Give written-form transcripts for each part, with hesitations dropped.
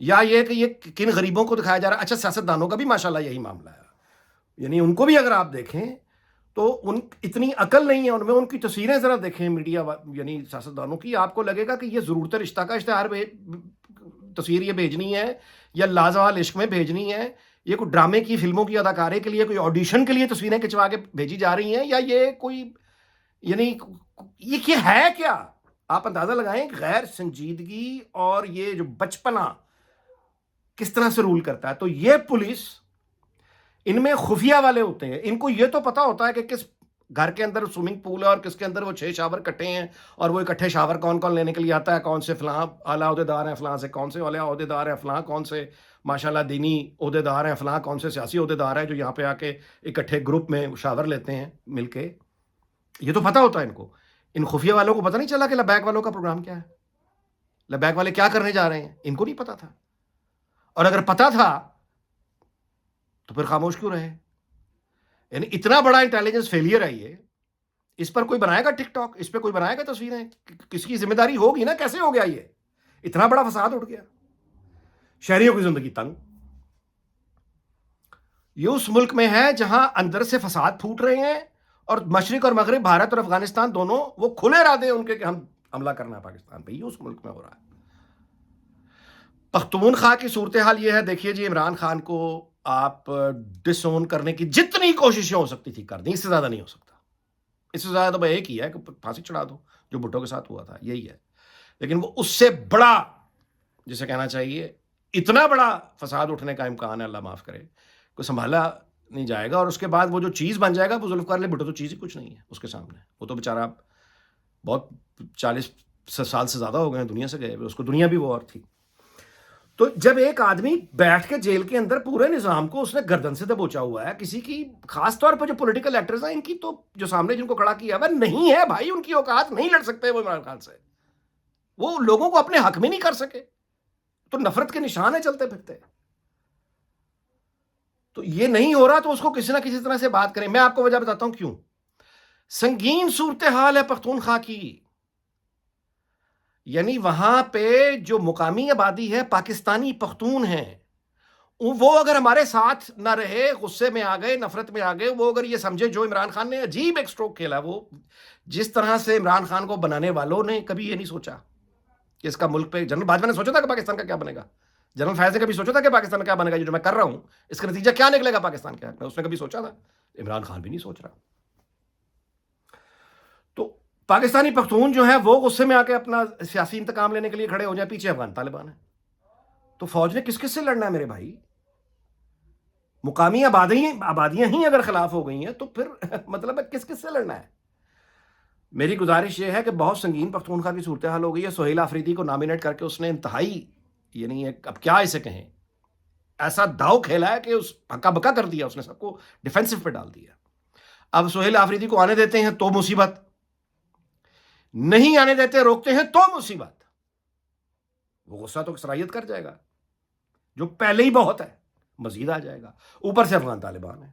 یا یہ کہ یہ کن غریبوں کو دکھایا جا رہا ہے. اچھا سیاستدانوں کا بھی ماشاءاللہ یہی معاملہ ہے, یعنی ان کو بھی اگر آپ دیکھیں تو ان اتنی عقل نہیں ہے ان میں. ان کی تصویریں ذرا دیکھیں میڈیا یعنی سیاستدانوں کی, آپ کو لگے گا کہ یہ ضرورت رشتہ کا اشتہار تصویر یہ بھیجنی ہے یا لازوال عشق میں بھیجنی ہے, یہ کوئی ڈرامے کی فلموں کی اداکارے کے لیے کوئی آڈیشن کے لیے تصویریں کھنچوا کے بھیجی جا رہی ہیں, یا یہ کوئی یعنی یہ کیا ہے کیا. آپ اندازہ لگائیں کہ غیر سنجیدگی اور یہ جو بچپنا کس طرح سے رول کرتا ہے. تو یہ پولیس ان میں خفیہ والے ہوتے ہیں, ان کو یہ تو پتا ہوتا ہے کہ کس گھر کے اندر سوئمنگ پول ہے اور کس کے اندر وہ 6 شاور کٹے ہیں, اور وہ اکٹھے شاور کون کون لینے کے لیے آتا ہے, کون سے فلاں اعلیٰ عہدیدار ہیں, فلاں سے کون سے اعلیٰ عہدیدار ہیں, فلاں کون سے ماشاءاللہ دینی عہدیدار ہیں, فلاں کون سے سیاسی عہدیدار ہیں جو یہاں پہ آ کے اکٹھے گروپ میں شاور لیتے ہیں مل کے. یہ تو پتا ہوتا ہے ان کو. ان خفیہ والوں کو پتہ نہیں چلا کہ لبیک والوں کا پروگرام کیا ہے, لبیک والے کیا کرنے جا رہے ہیں, ان کو نہیں پتا تھا. اور اگر پتا تھا تو پھر خاموش کیوں رہے. یعنی اتنا بڑا انٹیلیجنس فیلئر ہے یہ, اس پر کوئی بنائے گا ٹک ٹاک, اس پہ کوئی بنائے گا تصویریں, کس کی ذمہ داری ہوگی نا. کیسے ہو گیا یہ اتنا بڑا فساد اٹھ گیا, شہریوں کی زندگی تنگ. یہ اس ملک میں ہے جہاں اندر سے فساد پھوٹ رہے ہیں, اور مشرق اور مغرب بھارت اور افغانستان دونوں وہ کھلے ارادے ہیں ان کے کہ ہم حملہ کرنا ہے پاکستان پہ. یہ اس ملک میں ہو رہا ہے. پختونخوا کی صورتحال یہ ہے, دیکھیے جی, عمران خان کو آپ ڈس اون کرنے کی جتنی کوششیں ہو سکتی تھی کر دیں, اس سے زیادہ نہیں ہو سکتا. اس سے زیادہ تو بھائی ایک ہی ہے کہ پھانسی چڑھا دو, جو بھٹو کے ساتھ ہوا تھا یہی ہے. لیکن وہ اس سے بڑا, جسے کہنا چاہیے اتنا بڑا فساد اٹھنے کا امکان ہے, اللہ معاف کرے, کوئی سنبھالا نہیں جائے گا. اور اس کے بعد وہ جو چیز بن جائے گا وہ ذوالفقار علی بھٹو تو چیز ہی کچھ نہیں ہے اس کے سامنے. وہ تو بیچارہ بہت 40 سال سے زیادہ ہو گئے ہیں دنیا سے گئے ہوئے, اس کو دنیا بھی وہ اور تھی. تو جب ایک آدمی بیٹھ کے جیل کے اندر پورے نظام کو اس نے گردن سے دبوچا ہوا ہے, کسی کی خاص طور پہ جو پولیٹیکل ایکٹرز ہیں ان کی تو جو سامنے جن کو کھڑا کیا ہوا نہیں ہے بھائی, ان کی اوقات نہیں لڑ سکتے وہ عمران خان سے, وہ لوگوں کو اپنے حق میں نہیں کر سکے, تو نفرت کے نشان ہے چلتے پھرتے. تو یہ نہیں ہو رہا تو اس کو کسی نہ کسی طرح سے بات کریں. میں آپ کو وجہ بتاتا ہوں کیوں. سنگین صورتحال ہے پختونخوا کی, یعنی وہاں پہ جو مقامی آبادی ہے پاکستانی پختون ہیں, وہ اگر ہمارے ساتھ نہ رہے, غصے میں آ گئے, نفرت میں آ گئے, وہ اگر یہ سمجھے جو عمران خان نے عجیب ایک سٹروک کھیلا, وہ جس طرح سے عمران خان کو بنانے والوں نے کبھی یہ نہیں سوچا کہ اس کا ملک پہ, جنرل باجوہ نے سوچا تھا کہ پاکستان کا کیا بنے گا, جنرل فیض نے کبھی سوچا تھا کہ پاکستان کا کیا بنے گا, جو میں کر رہا ہوں اس کا نتیجہ کیا نکلے گا پاکستان کے حق میں, اس نے کبھی سوچا تھا؟ عمران خان بھی نہیں سوچ رہا. تو پاکستانی پختون جو ہے وہ غصے میں آ کے اپنا سیاسی انتقام لینے کے لیے کھڑے ہو جائیں, پیچھے افغان طالبان ہیں. تو فوج نے کس کس سے لڑنا ہے میرے بھائی؟ مقامی آبادیاں ہی اگر خلاف ہو گئی ہیں تو پھر مطلب ہے کس کس سے لڑنا ہے. میری گزارش یہ ہے کہ بہت سنگین پختونخوا کی صورتحال ہو گئی ہے. سہیل آفریدی کو نامینیٹ کر کے اس نے انتہائی, یعنی اب کیا اسے کہیں, ایسا داؤ کھیلا ہے کہ اس ہکا بکا کر دیا, اس نے سب کو ڈیفینسو پہ ڈال دیا. اب سہیل آفریدی کو آنے دیتے ہیں تو مصیبت, نہیں آنے دیتے روکتے ہیں تو مصیبت. وہ غصہ تو سرایت کر جائے گا, جو پہلے ہی بہت ہے, مزید آ جائے گا, اوپر سے افغان طالبان ہے.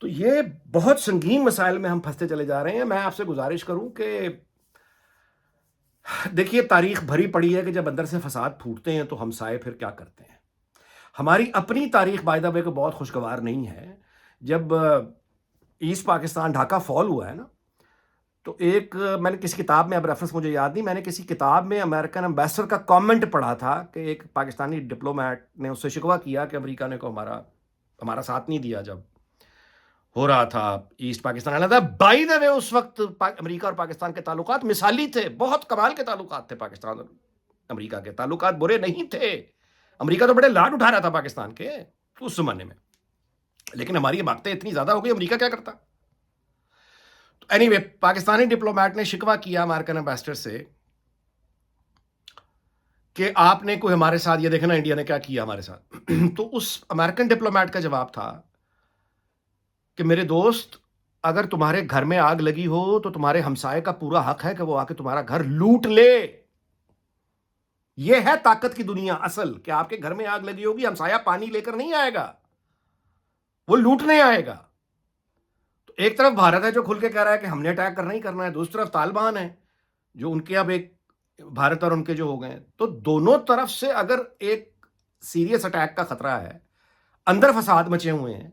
تو یہ بہت سنگین مسائل میں ہم پھنستے چلے جا رہے ہیں. میں آپ سے گزارش کروں کہ دیکھیے تاریخ بھری پڑی ہے کہ جب اندر سے فساد پھوٹتے ہیں تو ہمسائے پھر کیا کرتے ہیں. ہماری اپنی تاریخ بائی دا وے کو بہت خوشگوار نہیں ہے. جب ایسٹ پاکستان ڈھاکہ فال ہوا ہے نا, تو ایک میں نے کسی کتاب میں, اب ریفرنس مجھے یاد نہیں, میں نے کسی کتاب میں امریکن ایمبیسڈر کا کامنٹ پڑھا تھا کہ ایک پاکستانی ڈپلومیٹ نے اس سے شکوہ کیا کہ امریکہ نے کو ہمارا ساتھ نہیں دیا جب ہو رہا تھا ایسٹ پاکستان. بائی دا وے اس وقت امریکہ اور پاکستان کے تعلقات مثالی تھے, بہت کمال کے تعلقات تھے. پاکستان اور امریکہ کے تعلقات برے نہیں تھے. امریکہ تو بڑے لاڈ اٹھا رہا تھا پاکستان کے اس زمانے میں, لیکن ہماری حماقتیں اتنی زیادہ ہو گئی, امریکہ کیا کرتا. اینی وے, پاکستانی ڈپلومیٹ نے شکوہ کیا امریکن ایمبیسڈر سے کہ آپ نے کوئی ہمارے ساتھ, یہ دیکھنا انڈیا نے کیا کیا ہمارے ساتھ. تو اس امریکن ڈپلومیٹ کا جواب تھا کہ میرے دوست, اگر تمہارے گھر میں آگ لگی ہو تو تمہارے ہمسائے کا پورا حق ہے کہ وہ آ کے تمہارا گھر لوٹ لے. یہ ہے طاقت کی دنیا اصل, کہ آپ کے گھر میں آگ لگی ہوگی, ہمسایہ پانی لے کر نہیں آئے گا, وہ لوٹنے آئے گا. تو ایک طرف بھارت ہے جو کھل کے کہہ رہا ہے کہ ہم نے اٹیک کرنا ہی کرنا ہے, دوسری طرف طالبان ہے جو ان کے اب ایک بھارت اور ان کے جو ہو گئے ہیں، تو دونوں طرف سے اگر ایک سیریس اٹیک کا خطرہ ہے، اندر فساد مچے ہوئے ہیں،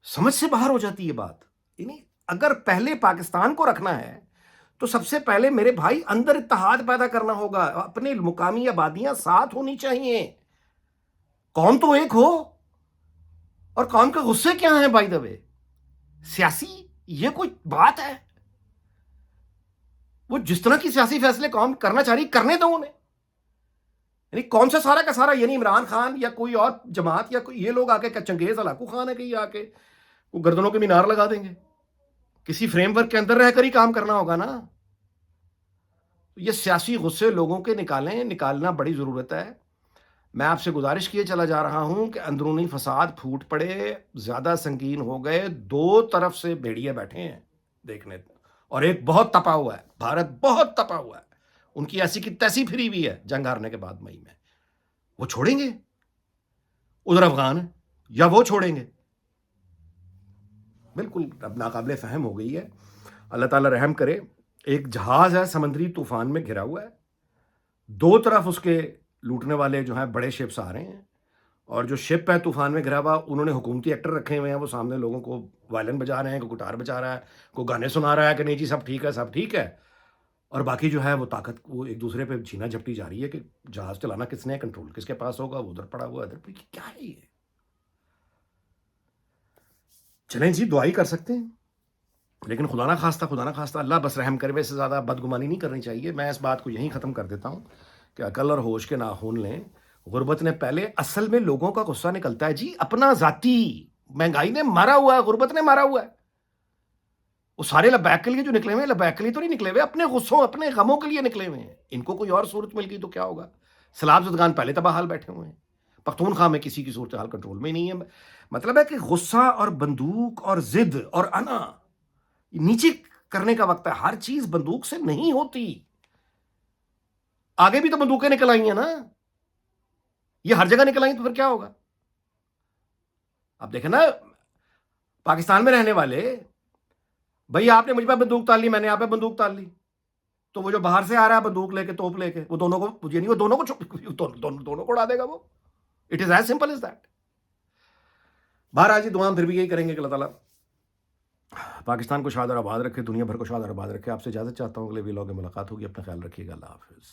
سمجھ سے باہر ہو جاتی ہے بات. یعنی اگر پہلے پاکستان کو رکھنا ہے تو سب سے پہلے میرے بھائی اندر اتحاد پیدا کرنا ہوگا. اپنے مقامی آبادیاں ساتھ ہونی چاہیے. قوم تو ایک ہو. اور قوم کے غصے کیا ہیں بائی دا وے؟ سیاسی یہ کوئی بات ہے؟ وہ جس طرح کی سیاسی فیصلے قوم کرنا چاہ رہی کرنے دو انہیں. یعنی کون سا سارا کا سارا یعنی عمران خان یا کوئی اور جماعت یا کوئی یہ لوگ آ کے چنگیز ہلاکو خان ہے کہ یہ آ کے وہ گردنوں کے مینار لگا دیں گے؟ کسی فریم ورک کے اندر رہ کر ہی کام کرنا ہوگا نا. یہ سیاسی غصے لوگوں کے نکالنا بڑی ضرورت ہے. میں آپ سے گزارش کیے چلا جا رہا ہوں کہ اندرونی فساد پھوٹ پڑے، زیادہ سنگین ہو گئے، دو طرف سے بھیڑیے بیٹھے ہیں دیکھنے، اور ایک بہت تپا ہوا ہے. بھارت بہت تپا ہوا ہے. ان کی ایسی کی تیسی پھری ہوئی ہے جنگ ہارنے کے بعد مئی میں. وہ چھوڑیں گے؟ ادھر افغان ہے، یا وہ چھوڑیں گے؟ بالکل اب ناقابل فہم ہو گئی ہے. اللہ تعالیٰ رحم کرے. ایک جہاز ہے سمندری طوفان میں گھرا ہوا ہے، دو طرف اس کے لوٹنے والے جو ہیں بڑے شپس آ رہے ہیں، اور جو شپ ہے طوفان میں گھرا ہوا انہوں نے حکومتی ایکٹر رکھے ہوئے ہیں. وہ سامنے لوگوں کو وائلن بجا رہے ہیں، کوئی گٹار بجا رہا ہے، کوئی گانے سنا رہا ہے کہ نہیں جی سب ٹھیک ہے سب ٹھیک ہے. اور باقی جو ہے وہ طاقت وہ ایک دوسرے پہ چھینا جھپٹی جا رہی ہے کہ جہاز چلانا کس نے، کنٹرول کس کے پاس ہوگا. وہ ادھر پڑا ہوا ادھر پڑا. کیا ہے یہ؟ چلیں جی دعائی کر سکتے ہیں، لیکن خدا نہ خواستہ اللہ بس رحم کرے. سے زیادہ بدگمانی نہیں کرنی چاہیے. میں اس بات کو یہیں ختم کر دیتا ہوں کہ عقل اور ہوش کے ناخن لیں. غربت نے پہلے اصل میں لوگوں کا غصہ نکلتا ہے جی اپنا ذاتی. مہنگائی نے مارا ہوا ہے، غربت نے مارا ہوا ہے. وہ سارے لبیک کے لیے جو نکلے ہوئے لبیک کے لیے تو نہیں نکلے ہوئے، اپنے غصوں اپنے غموں کے لیے نکلے ہوئے ہیں. ان کو کوئی اور صورت مل گئی تو کیا ہوگا؟ سلاب زدگان پہلے تباہ حال بیٹھے ہوئے ہیں. پختونخوا میں کسی کی صورتحال کنٹرول میں ہی نہیں ہے. مطلب ہے کہ غصہ اور بندوق اور ضد اور انا نیچے کرنے کا وقت ہے. ہر چیز بندوق سے نہیں ہوتی. آگے بھی تو بندوقیں نکل آئی ہیں نا، یہ ہر جگہ نکل آئی تو پھر کیا ہوگا؟ اب دیکھیں نا پاکستان میں رہنے والے، بھائی آپ نے مجھ پہ بندوق تال لی، میں نے آپ پہ بندوق تال لی، تو وہ جو باہر سے آ رہا ہے بندوق لے کے توپ لے کے وہ دونوں کو یعنی وہ دونوں کو اڑا دے گا. وہ it is as simple is that. باہر آج دعا پھر بھی یہی کریں گے کہ اللہ تعالیٰ پاکستان کو شاد اور آباد رکھے، دنیا بھر کو شاد اور آباد رکھے. آپ سے اجازت چاہتا ہوں، اگلے ویلاگ میں ملاقات ہوگی. اپنا خیال رکھیے گا. اللہ حافظ.